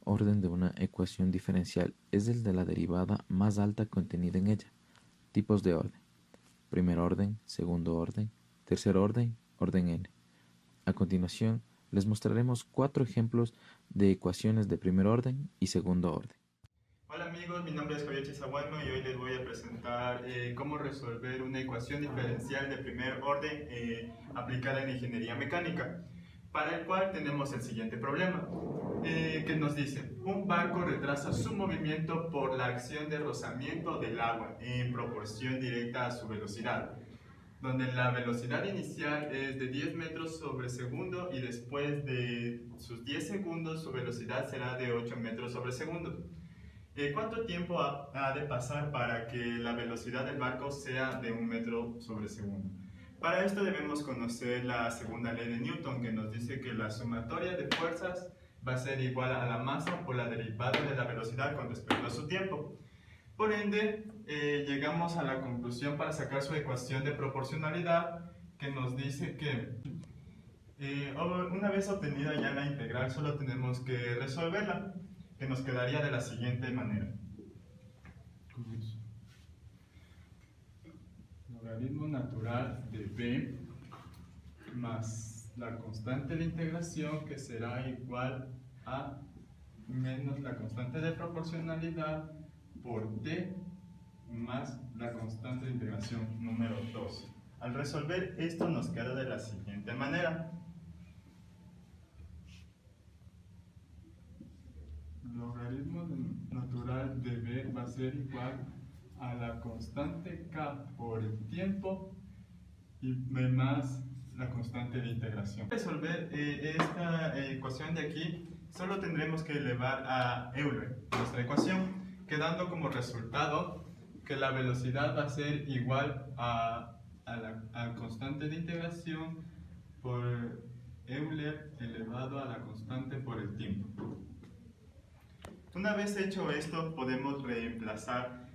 orden de una ecuación diferencial es el de la derivada más alta contenida en ella. Tipos de orden: primer orden, segundo orden, tercer orden, orden n. A continuación, les mostraremos 4 ejemplos de ecuaciones de primer orden y segundo orden. Hola amigos, mi nombre es Javier Chizahualno y hoy les voy a presentar cómo resolver una ecuación diferencial de primer orden aplicada en ingeniería mecánica, para el cual tenemos el siguiente problema, que nos dice: un barco retrasa su movimiento por la acción de rozamiento del agua en proporción directa a su velocidad, donde la velocidad inicial es de 10 metros sobre segundo y después de sus 10 segundos su velocidad será de 8 metros sobre segundo. ¿Cuánto tiempo ha de pasar para que la velocidad del barco sea de 1 metro sobre segundo? Para esto debemos conocer la segunda ley de Newton, que nos dice que la sumatoria de fuerzas va a ser igual a la masa por la derivada de la velocidad con respecto a su tiempo. Por ende, llegamos a la conclusión para sacar su ecuación de proporcionalidad, que nos dice que una vez obtenida ya la integral, solo tenemos que resolverla, que nos quedaría de la siguiente manera. Logaritmo natural de b más la constante de integración, que será igual a menos la constante de proporcionalidad por t más la constante de integración número 2. Al resolver esto nos queda de la siguiente manera. Logaritmo natural de b va a ser igual a la constante k por el tiempo y b más la constante de integración. Para resolver esta ecuación de aquí, solo tendremos que elevar a Euler nuestra ecuación, quedando como resultado que la velocidad va a ser igual a la constante de integración por Euler elevado a la constante por el tiempo. Una vez hecho esto, podemos reemplazar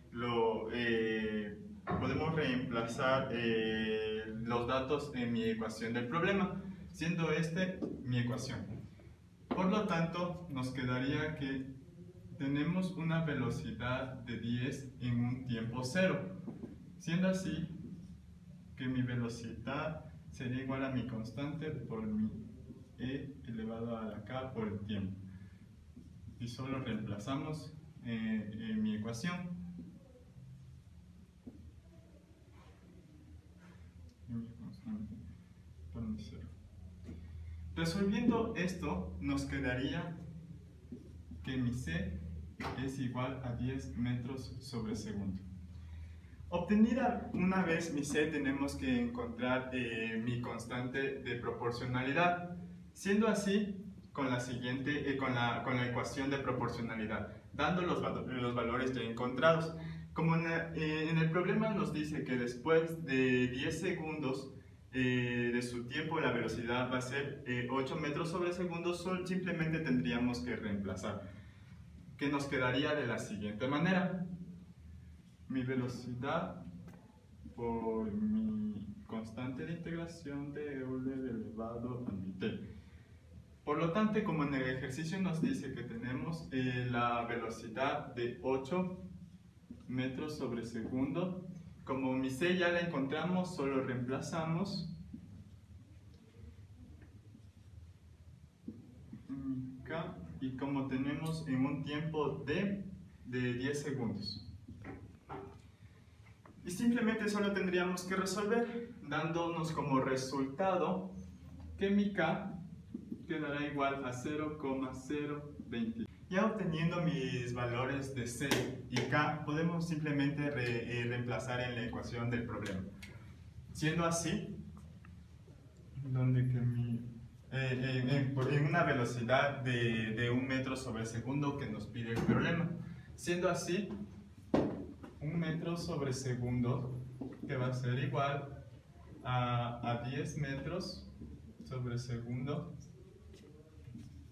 los datos en mi ecuación del problema, siendo este mi ecuación. Por lo tanto, nos quedaría que tenemos una velocidad de 10 en un tiempo 0, siendo así que mi velocidad sería igual a mi constante por mi e elevado a la k por el tiempo. Y solo reemplazamos mi ecuación. Por mi 0. Resolviendo esto, nos quedaría que mi c es igual a 10 metros sobre segundo. Obtenida una vez mi c, tenemos que encontrar mi constante de proporcionalidad, siendo así con la ecuación de proporcionalidad, dando los valores ya encontrados. Como en el problema nos dice que después de 10 segundos de su tiempo la velocidad va a ser 8 metros sobre segundo, simplemente tendríamos que reemplazar, que nos quedaría de la siguiente manera: mi velocidad por mi constante de integración de Euler elevado a mi t. Por lo tanto, como en el ejercicio nos dice que tenemos la velocidad de 8 metros sobre segundo, como mi c ya la encontramos, solo reemplazamos k, y como tenemos en un tiempo de 10 segundos. Y simplemente solo tendríamos que resolver, dándonos como resultado que mi k quedará igual a 0,020. Ya obteniendo mis valores de c y k, podemos simplemente reemplazar en la ecuación del problema. Siendo así, donde que en una velocidad de 1 metro sobre segundo que nos pide el problema. Siendo así, 1 metro sobre segundo, que va a ser igual a 10 metros sobre segundo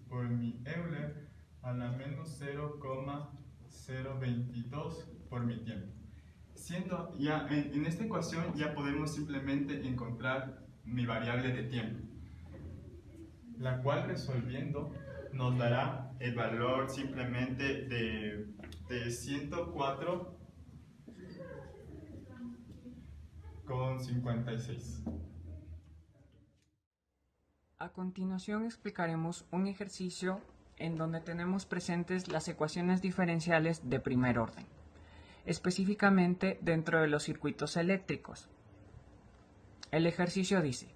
por mi Euler a la menos 0,022 por mi tiempo. Siendo ya en esta ecuación ya podemos simplemente encontrar mi variable de tiempo, la cual resolviendo nos dará el valor simplemente de 104,56. A continuación explicaremos un ejercicio en donde tenemos presentes las ecuaciones diferenciales de primer orden, específicamente dentro de los circuitos eléctricos. El ejercicio dice: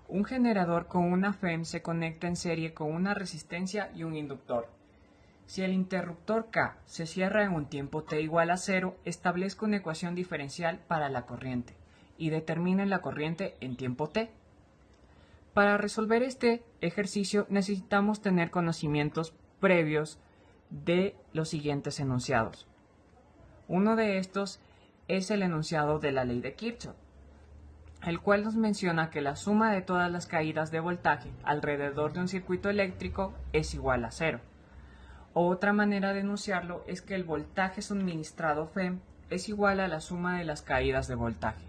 un generador con una FEM se conecta en serie con una resistencia y un inductor. Si el interruptor K se cierra en un tiempo t igual a 0, establezca una ecuación diferencial para la corriente y determine la corriente en tiempo t. Para resolver este ejercicio necesitamos tener conocimientos previos de los siguientes enunciados. Uno de estos es el enunciado de la ley de Kirchhoff, el cual nos menciona que la suma de todas las caídas de voltaje alrededor de un circuito eléctrico es igual a 0. Otra manera de enunciarlo es que el voltaje suministrado FEM es igual a la suma de las caídas de voltaje.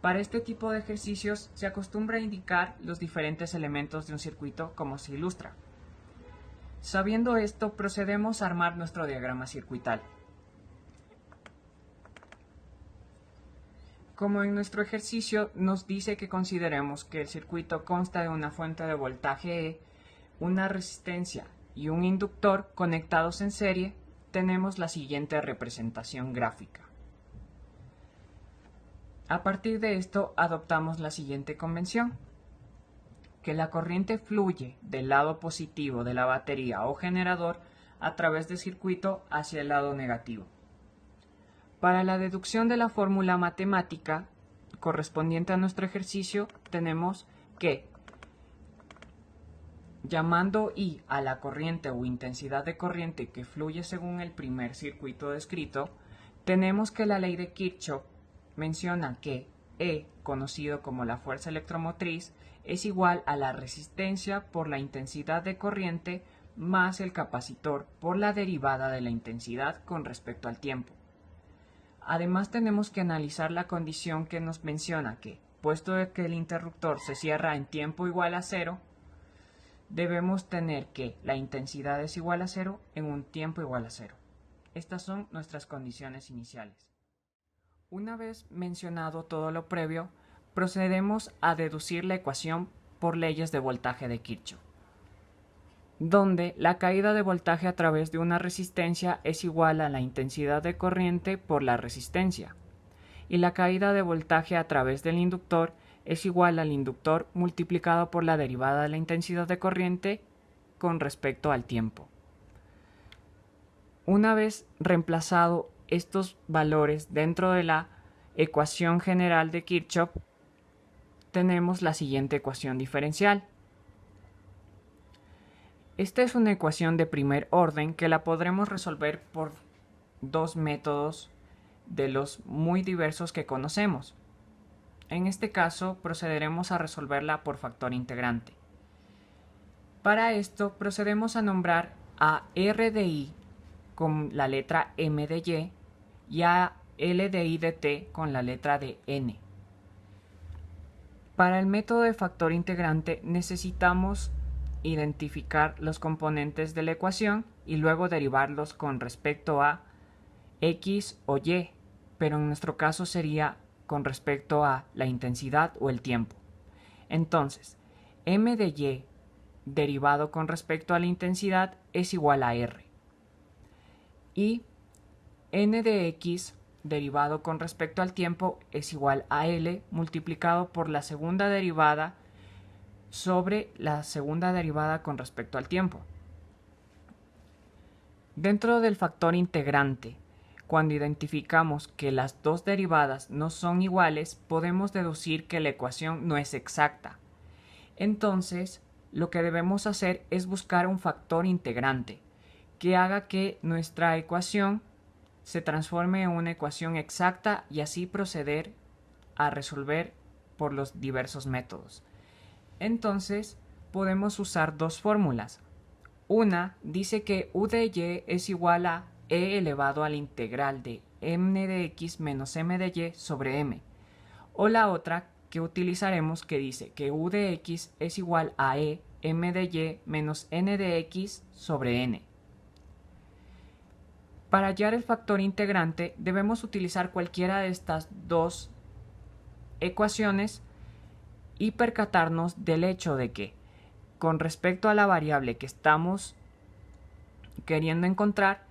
Para este tipo de ejercicios se acostumbra a indicar los diferentes elementos de un circuito como se ilustra. Sabiendo esto, procedemos a armar nuestro diagrama circuital. Como en nuestro ejercicio nos dice que consideremos que el circuito consta de una fuente de voltaje E, una resistencia y un inductor conectados en serie, tenemos la siguiente representación gráfica. A partir de esto adoptamos la siguiente convención: que la corriente fluye del lado positivo de la batería o generador a través del circuito hacia el lado negativo. Para la deducción de la fórmula matemática correspondiente a nuestro ejercicio, tenemos que, llamando I a la corriente o intensidad de corriente que fluye según el primer circuito descrito, tenemos que la ley de Kirchhoff menciona que E, conocido como la fuerza electromotriz, es igual a la resistencia por la intensidad de corriente más el capacitor por la derivada de la intensidad con respecto al tiempo. Además tenemos que analizar la condición que nos menciona que, puesto que el interruptor se cierra en tiempo igual a 0, debemos tener que la intensidad es igual a 0 en un tiempo igual a 0. Estas son nuestras condiciones iniciales. Una vez mencionado todo lo previo, procedemos a deducir la ecuación por leyes de voltaje de Kirchhoff, donde la caída de voltaje a través de una resistencia es igual a la intensidad de corriente por la resistencia, y la caída de voltaje a través del inductor es igual al inductor multiplicado por la derivada de la intensidad de corriente con respecto al tiempo. Una vez reemplazado estos valores dentro de la ecuación general de Kirchhoff, tenemos la siguiente ecuación diferencial. Esta es una ecuación de primer orden que la podremos resolver por dos métodos de los muy diversos que conocemos. En este caso procederemos a resolverla por factor integrante. Para esto procedemos a nombrar a R de I con la letra M de Y a L de I de T con la letra de N. Para el método de factor integrante necesitamos identificar los componentes de la ecuación y luego derivarlos con respecto a X o Y, pero en nuestro caso sería con respecto a la intensidad o el tiempo. Entonces, M de Y derivado con respecto a la intensidad es igual a R. Y N de X derivado con respecto al tiempo es igual a L multiplicado por la segunda derivada sobre la segunda derivada con respecto al tiempo. Dentro del factor integrante, cuando identificamos que las dos derivadas no son iguales, podemos deducir que la ecuación no es exacta. Entonces, lo que debemos hacer es buscar un factor integrante que haga que nuestra ecuación se transforme en una ecuación exacta y así proceder a resolver por los diversos métodos. Entonces, podemos usar dos fórmulas. Una dice que U de Y es igual a E elevado a la integral de M de X menos M de Y sobre M. O la otra que utilizaremos que dice que U de X es igual a E m de y menos n de x sobre n. Para hallar el factor integrante debemos utilizar cualquiera de estas dos ecuaciones y percatarnos del hecho de que con respecto a la variable que estamos queriendo encontrar,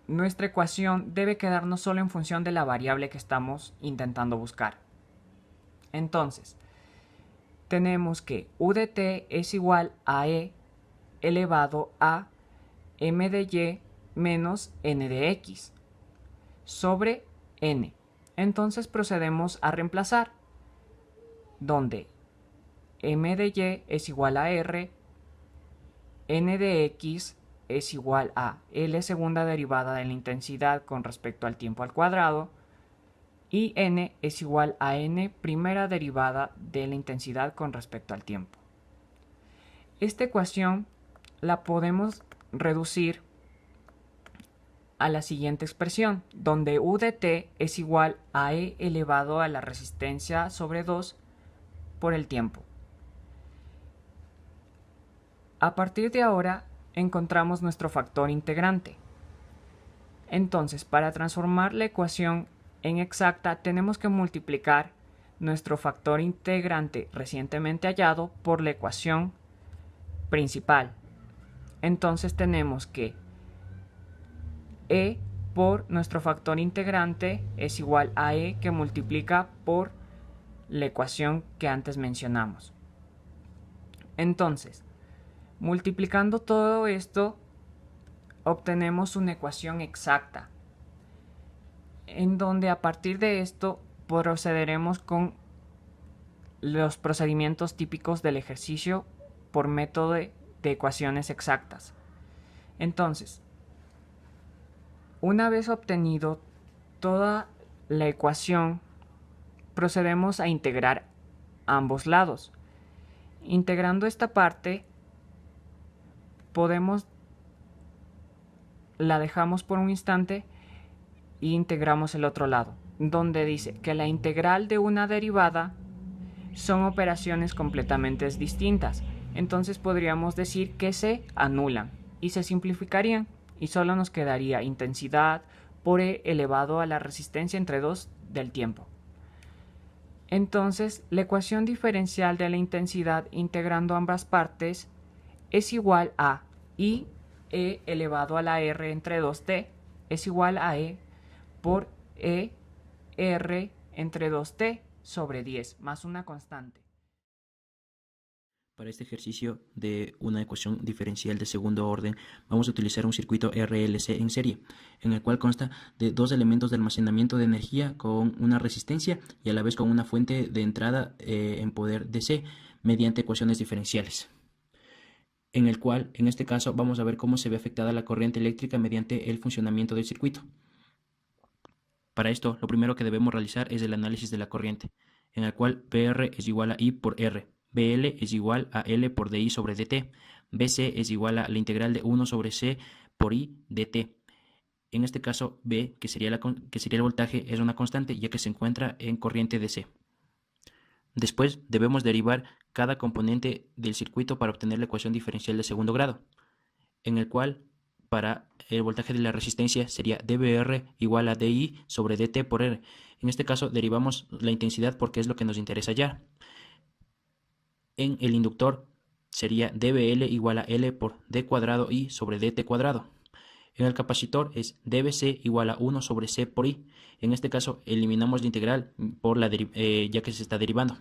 nuestra ecuación debe quedarnos solo en función de la variable que estamos intentando buscar. Entonces, tenemos que u de t es igual a e elevado a m de y menos n de x sobre n. Entonces procedemos a reemplazar, donde m de y es igual a r, n de x es igual a L segunda derivada de la intensidad con respecto al tiempo al cuadrado y N es igual a N primera derivada de la intensidad con respecto al tiempo. Esta ecuación la podemos reducir a la siguiente expresión, donde U de t es igual a E elevado a la resistencia sobre 2 por el tiempo. A partir de ahora, encontramos nuestro factor integrante. Entonces, para transformar la ecuación en exacta, tenemos que multiplicar nuestro factor integrante recientemente hallado por la ecuación principal. Entonces tenemos que E por nuestro factor integrante es igual a E que multiplica por la ecuación que antes mencionamos. Entonces, multiplicando todo esto, obtenemos una ecuación exacta, en donde a partir de esto procederemos con los procedimientos típicos del ejercicio por método de ecuaciones exactas. Entonces, una vez obtenido toda la ecuación, procedemos a integrar ambos lados. Integrando esta parte, la dejamos por un instante e integramos el otro lado, donde dice que la integral de una derivada son operaciones completamente distintas. Entonces podríamos decir que se anulan y se simplificarían y solo nos quedaría intensidad por E elevado a la resistencia entre 2 del tiempo. Entonces la ecuación diferencial de la intensidad integrando ambas partes es igual a I E elevado a la R entre 2t es igual a E por E R entre 2t sobre 10 más una constante. Para este ejercicio de una ecuación diferencial de segundo orden, vamos a utilizar un circuito RLC en serie, en el cual consta de dos elementos de almacenamiento de energía con una resistencia y a la vez con una fuente de entrada en poder DC mediante ecuaciones diferenciales. En el cual, en este caso, vamos a ver cómo se ve afectada la corriente eléctrica mediante el funcionamiento del circuito. Para esto, lo primero que debemos realizar es el análisis de la corriente, en el cual PR es igual a I por R, BL es igual a L por DI sobre DT, BC es igual a la integral de 1 sobre C por I dt. En este caso, B, que sería el voltaje, es una constante ya que se encuentra en corriente DC. Después debemos derivar cada componente del circuito para obtener la ecuación diferencial de segundo grado, en el cual para el voltaje de la resistencia sería dBr igual a dI sobre dt por R. En este caso derivamos la intensidad porque es lo que nos interesa hallar. En el inductor sería dBl igual a L por d cuadrado I sobre dt cuadrado. En el capacitor es dBc igual a 1 sobre C por I. En este caso eliminamos la integral por ya que se está derivando.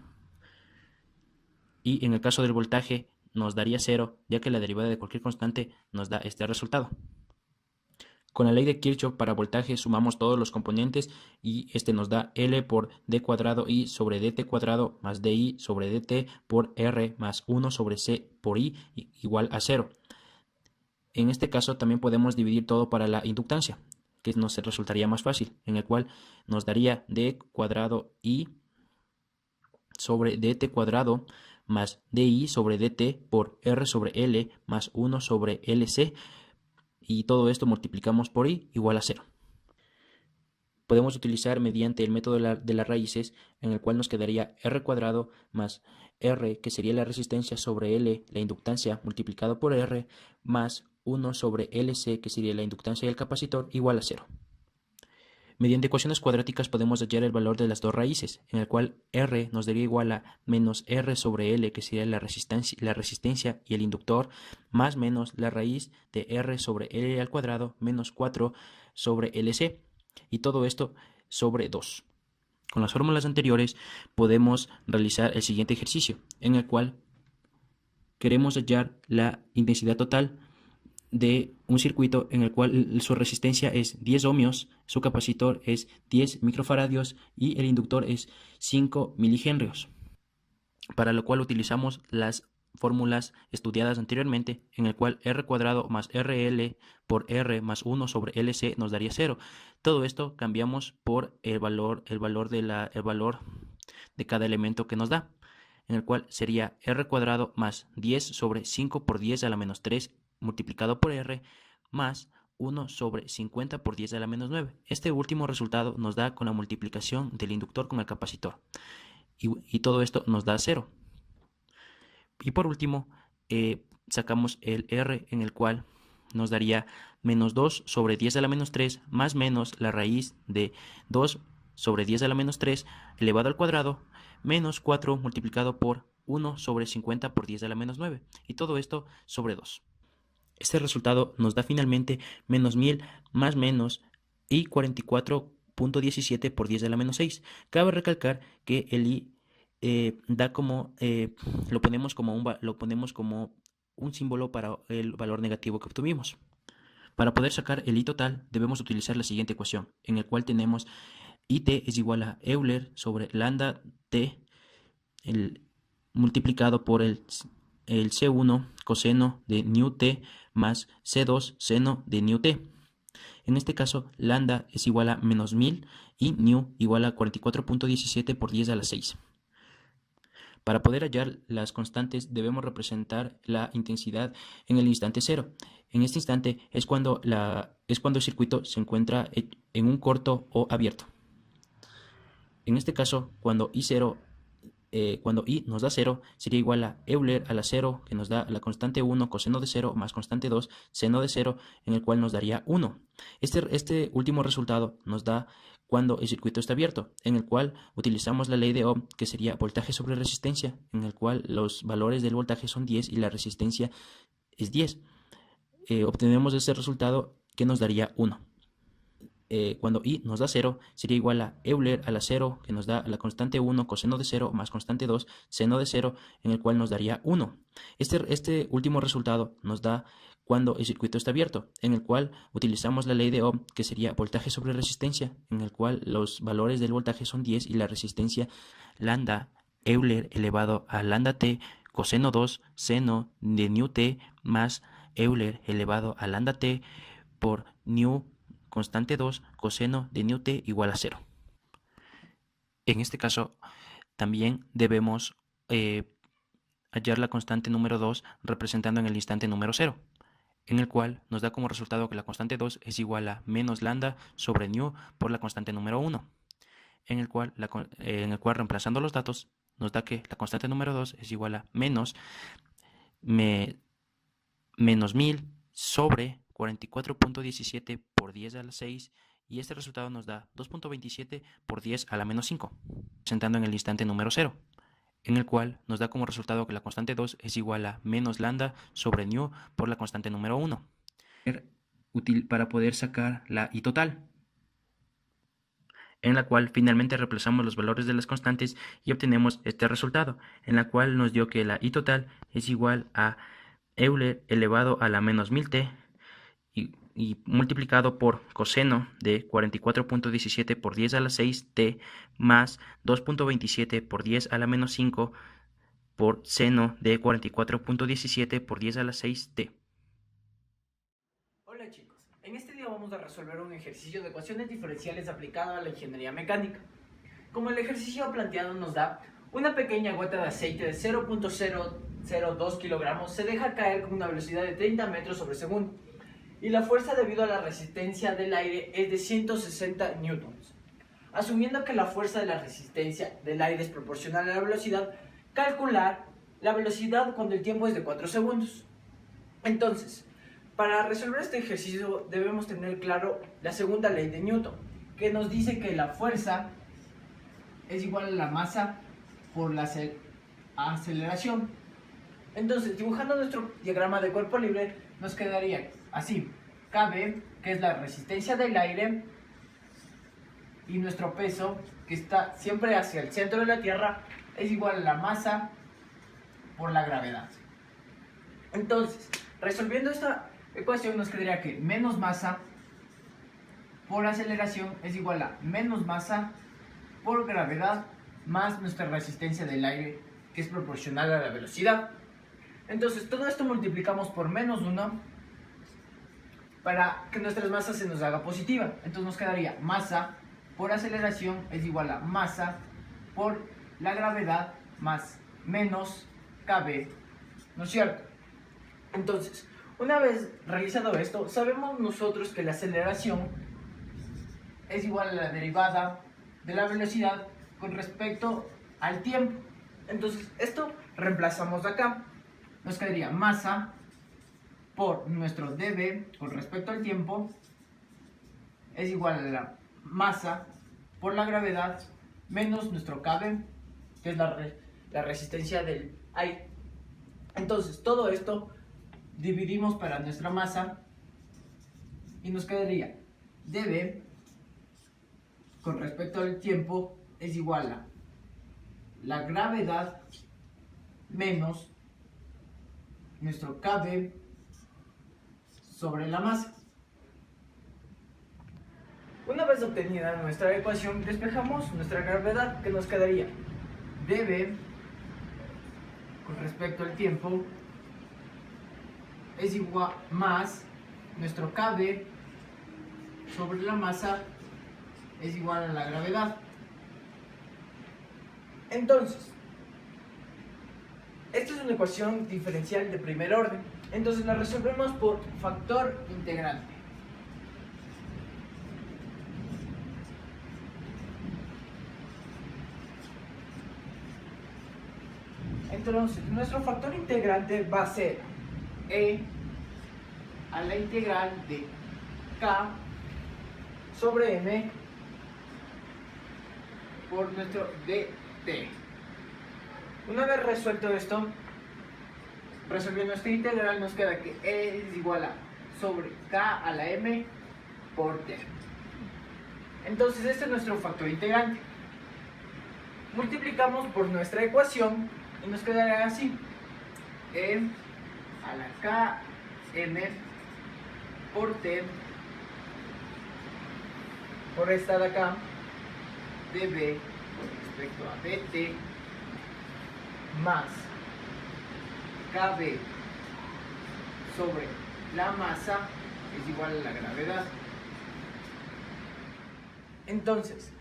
Y en el caso del voltaje nos daría 0, ya que la derivada de cualquier constante nos da este resultado. Con la ley de Kirchhoff para voltaje sumamos todos los componentes y este nos da L por d cuadrado I sobre dt cuadrado más dI sobre dt por R más 1 sobre C por I igual a 0. En este caso también podemos dividir todo para la inductancia, que nos resultaría más fácil, en el cual nos daría d cuadrado I sobre dt cuadrado más dI sobre dt por R sobre L más 1 sobre LC, y todo esto multiplicamos por I igual a 0. podemos utilizar mediante el método de las raíces, en el cual nos quedaría r cuadrado más r, que sería la resistencia, sobre L, la inductancia, multiplicado por R, más 1 sobre LC, que sería la inductancia del capacitor, igual a 0. Mediante ecuaciones cuadráticas podemos hallar el valor de las dos raíces, en el cual R nos daría igual a menos R sobre L, que sería la resistencia y el inductor, más menos la raíz de R sobre L al cuadrado, menos 4 sobre LC, y todo esto sobre 2. Con las fórmulas anteriores podemos realizar el siguiente ejercicio, en el cual queremos hallar la intensidad total de un circuito en el cual su resistencia es 10 ohmios, su capacitor es 10 microfaradios y el inductor es 5 milihenrios, para lo cual utilizamos las fórmulas estudiadas anteriormente, en el cual R cuadrado más RL por R más 1 sobre LC nos daría 0. Todo esto cambiamos por el valor de cada elemento que nos da, en el cual sería R cuadrado más 10 sobre 5 por 10 a la menos 3 multiplicado por R más 1 sobre 50 por 10 a la menos 9. Este último resultado nos da con la multiplicación del inductor con el capacitor. Y todo esto nos da 0. Y por último, sacamos el R, en el cual nos daría menos 2 sobre 10 a la menos 3 más menos la raíz de 2 sobre 10 a la menos 3 elevado al cuadrado menos 4 multiplicado por 1 sobre 50 por 10 a la menos 9. Y todo esto sobre 2. Este resultado nos da finalmente menos 1000 más menos y 44.17 por 10 a la menos 6. Cabe recalcar que el I da como, lo ponemos como un símbolo para el valor negativo que obtuvimos. Para poder sacar el I total debemos utilizar la siguiente ecuación, en el cual tenemos IT es igual a Euler sobre lambda T multiplicado por el C1 coseno de nu T más C2 seno de nu T. En este caso, lambda es igual a menos 1000 y nu igual a 44.17 por 10 a la 6. Para poder hallar las constantes debemos representar la intensidad en el instante 0. En este instante es cuando el circuito se encuentra en un corto o abierto. En este caso, cuando I nos da 0, sería igual a Euler a la 0, que nos da la constante 1 coseno de 0 más constante 2 seno de 0, en el cual nos daría 1. Este último resultado nos da cuando el circuito está abierto, en el cual utilizamos la ley de Ohm, que sería voltaje sobre resistencia, en el cual los valores del voltaje son 10 y la resistencia es 10. Obtenemos ese resultado que nos daría 1. Cuando I nos da 0, sería igual a Euler a la 0, que nos da la constante 1 coseno de 0 más constante 2 seno de 0, en el cual nos daría 1. Este último resultado nos da cuando el circuito está abierto, en el cual utilizamos la ley de Ohm, que sería voltaje sobre resistencia, en el cual los valores del voltaje son 10 y la resistencia lambda Euler elevado a lambda T coseno 2 seno de nu T más Euler elevado a lambda T por nu constante 2 coseno de nu T igual a 0. En este caso también debemos hallar la constante número 2 representando en el instante número 0, en el cual nos da como resultado que la constante 2 es igual a menos lambda sobre nu por la constante número 1, en el cual reemplazando los datos nos da que la constante número 2 es igual a menos 1000 sobre 44.17 por 10 a la 6, y este resultado nos da 2.27 por 10 a la menos 5, presentando en el instante número 0, en el cual nos da como resultado que la constante 2 es igual a menos lambda sobre nu por la constante número 1. Útil para poder sacar la I total, en la cual finalmente reemplazamos los valores de las constantes y obtenemos este resultado, en la cual nos dio que la I total es igual a Euler elevado a la menos 1000T y multiplicado por coseno de 44.17 por 10 a la 6T más 2.27 por 10 a la menos 5 por seno de 44.17 por 10 a la 6T. Hola chicos, en este día vamos a resolver un ejercicio de ecuaciones diferenciales aplicado a la ingeniería mecánica. Como el ejercicio planteado nos da una pequeña gota de aceite de 0.002 kilogramos se deja caer con una velocidad de 30 metros sobre segundo. Y la fuerza debido a la resistencia del aire es de 160 newtons. asumiendo que la fuerza de la resistencia del aire es proporcional a la velocidad, calcular la velocidad cuando el tiempo es de 4 segundos. Entonces, para resolver este ejercicio debemos tener claro la segunda ley de Newton, que nos dice que la fuerza es igual a la masa por la aceleración. Entonces, dibujando nuestro diagrama de cuerpo libre, nos quedaría así: KB, que es la resistencia del aire, y nuestro peso, que está siempre hacia el centro de la Tierra, es igual a la masa por la gravedad. Entonces, resolviendo esta ecuación nos quedaría que menos masa por aceleración es igual a menos masa por gravedad más nuestra resistencia del aire, que es proporcional a la velocidad. Entonces, todo esto multiplicamos por menos 1 para que nuestras masas se nos haga positiva. Entonces nos quedaría masa por aceleración es igual a masa por la gravedad más menos KB, ¿no es cierto? Entonces, una vez realizado esto, sabemos nosotros que la aceleración es igual a la derivada de la velocidad con respecto al tiempo. Entonces, esto reemplazamos acá. Nos quedaría masa por nuestro dB con respecto al tiempo es igual a la masa por la gravedad menos nuestro KB, que es la resistencia del aire. Entonces, todo esto dividimos para nuestra masa y nos quedaría dB con respecto al tiempo es igual a la gravedad menos nuestro KB sobre la masa. Una vez obtenida nuestra ecuación, despejamos nuestra gravedad, que nos quedaría dB con respecto al tiempo es igual más nuestro KB sobre la masa es igual a la gravedad. Entonces, esta es una ecuación diferencial de primer orden. Entonces la resolvemos por factor integrante. Entonces, nuestro factor integrante va a ser E a la integral de K sobre M por nuestro dt. Una vez resuelto esto, resolviendo esta integral, nos queda que E es igual a sobre K a la M por T. Entonces este es nuestro factor integrante. Multiplicamos por nuestra ecuación y nos quedará así: E a la K M por T por esta de acá, dB respecto a dt más KB sobre la masa es igual a la gravedad. Entonces,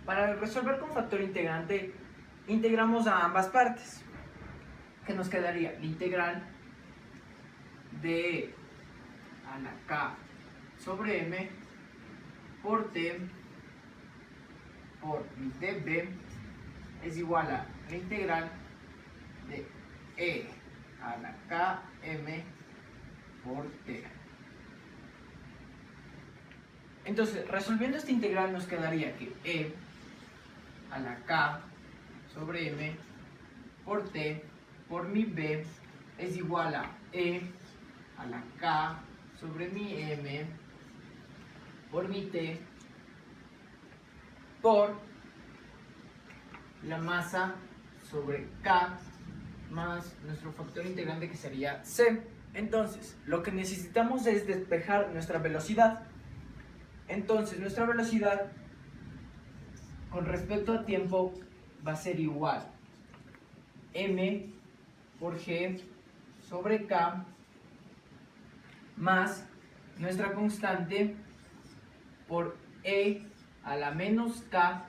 para resolver con factor integrante, integramos a ambas partes, que nos quedaría la integral de a la K sobre M por T por dB es igual a la integral de E a la KM por T. Entonces, resolviendo esta integral nos quedaría que E a la K sobre M por T por mi B es igual a E a la K sobre mi M por mi T por la masa sobre K más nuestro factor integrante, que sería C. Entonces, lo que necesitamos es despejar nuestra velocidad. Entonces, nuestra velocidad con respecto a tiempo va a ser igual M por G sobre K más nuestra constante por E a la menos K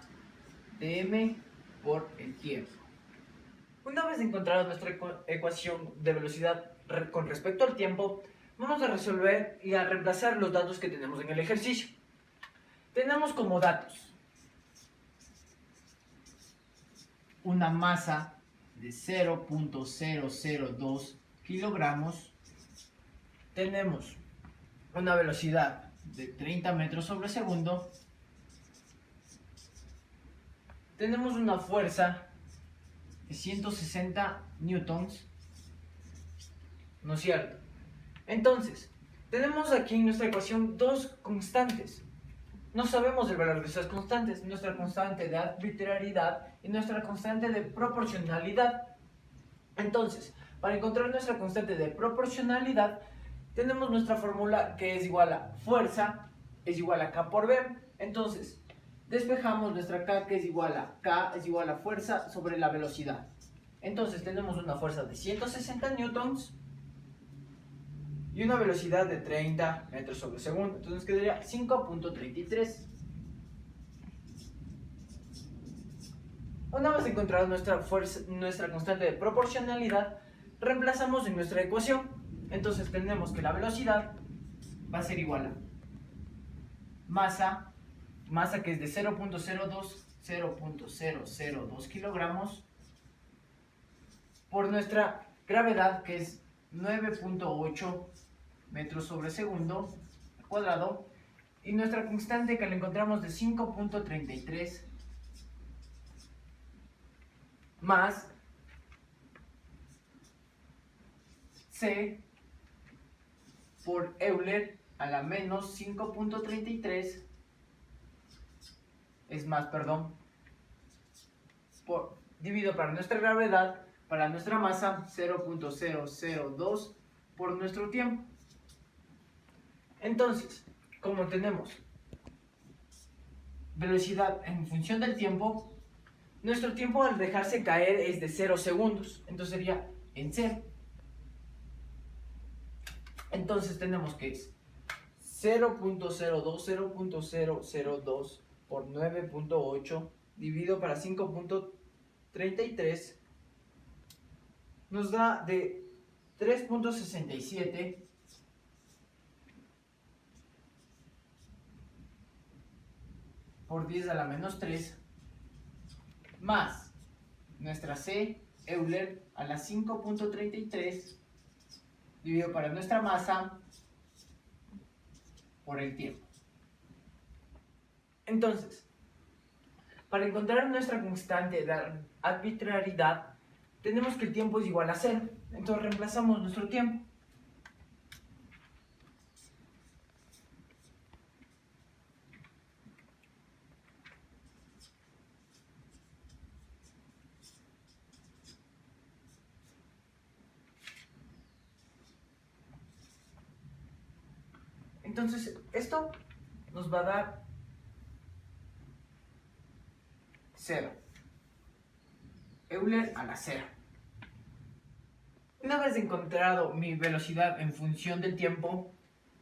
de M por el tiempo. Una vez encontrada nuestra ecuación de velocidad con respecto al tiempo, vamos a resolver y a reemplazar los datos que tenemos en el ejercicio. Tenemos como datos una masa de 0.002 kilogramos, tenemos una velocidad de 30 metros sobre segundo, tenemos una fuerza de 160 newtons, ¿no es cierto? Entonces, tenemos aquí en nuestra ecuación dos constantes. No sabemos el valor de esas constantes, nuestra constante de arbitrariedad y nuestra constante de proporcionalidad. Entonces, para encontrar nuestra constante de proporcionalidad, tenemos nuestra fórmula que es igual a fuerza es igual a K por B. Entonces, despejamos nuestra K que es igual a K es igual a fuerza sobre la velocidad. Entonces, tenemos una fuerza de 160 newtons y una velocidad de 30 metros sobre segundo. Entonces nos quedaría 5.33. Una vez encontrada nuestra constante de proporcionalidad, reemplazamos en nuestra ecuación. Entonces tenemos que la velocidad va a ser igual a masa que es de 0.002 kilogramos, por nuestra gravedad que es 9.8 metros sobre segundo al cuadrado, y nuestra constante que la encontramos de 5.33 más C por Euler a la menos 5.33 dividido para nuestra gravedad, para nuestra masa 0.002 por nuestro tiempo. Entonces, como tenemos velocidad en función del tiempo, nuestro tiempo al dejarse caer es de 0 segundos, entonces sería en 0. Entonces tenemos que es 0.02 por 9.8 dividido para 5.33 nos da de 3.67 por 10 a la menos 3 más nuestra C Euler a la 5.33 dividido para nuestra masa por el tiempo. Entonces, para encontrar nuestra constante de arbitrariedad, tenemos que el tiempo es igual a 0. Entonces reemplazamos nuestro tiempo. Entonces, esto nos va a dar 0. Euler a la 0. Una vez encontrado mi velocidad en función del tiempo,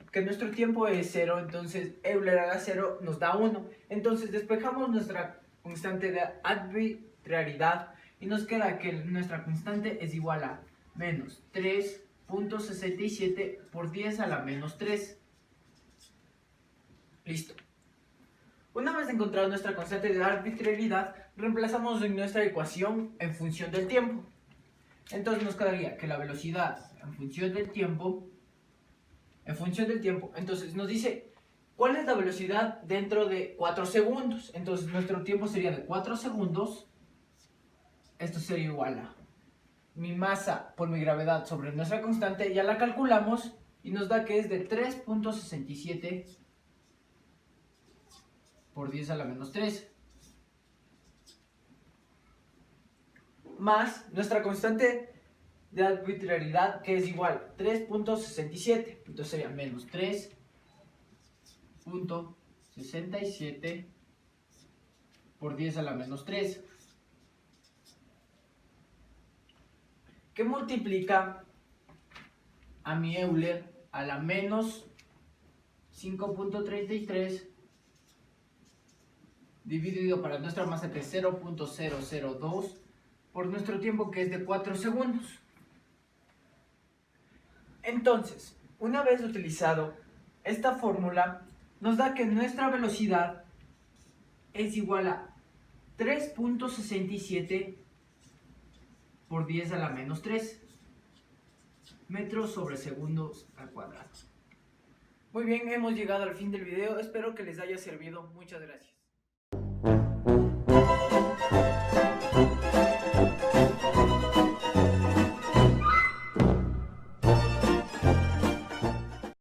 que nuestro tiempo es 0, entonces Euler a la 0 nos da 1. Entonces despejamos nuestra constante de arbitrariedad y nos queda que nuestra constante es igual a menos 3.67 por 10 a la menos 3. Listo. Una vez encontrado nuestra constante de arbitrariedad, reemplazamos en nuestra ecuación en función del tiempo. Entonces nos quedaría que la velocidad en función del tiempo, entonces nos dice cuál es la velocidad dentro de 4 segundos. Entonces nuestro tiempo sería de 4 segundos. Esto sería igual a mi masa por mi gravedad sobre nuestra constante. Ya la calculamos y nos da que es de 3.67 por 10 a la menos 3 más nuestra constante de arbitrariedad que es igual a 3.67, entonces sería menos 3.67 por 10 a la menos 3, que multiplica a mi Euler a la menos 5.33 dividido para nuestra masa que es 0.002 por nuestro tiempo que es de 4 segundos. Entonces, una vez utilizado esta fórmula, nos da que nuestra velocidad es igual a 3.67 por 10 a la menos 3 metros sobre segundos al cuadrado. Muy bien, hemos llegado al fin del video. Espero que les haya servido. Muchas gracias.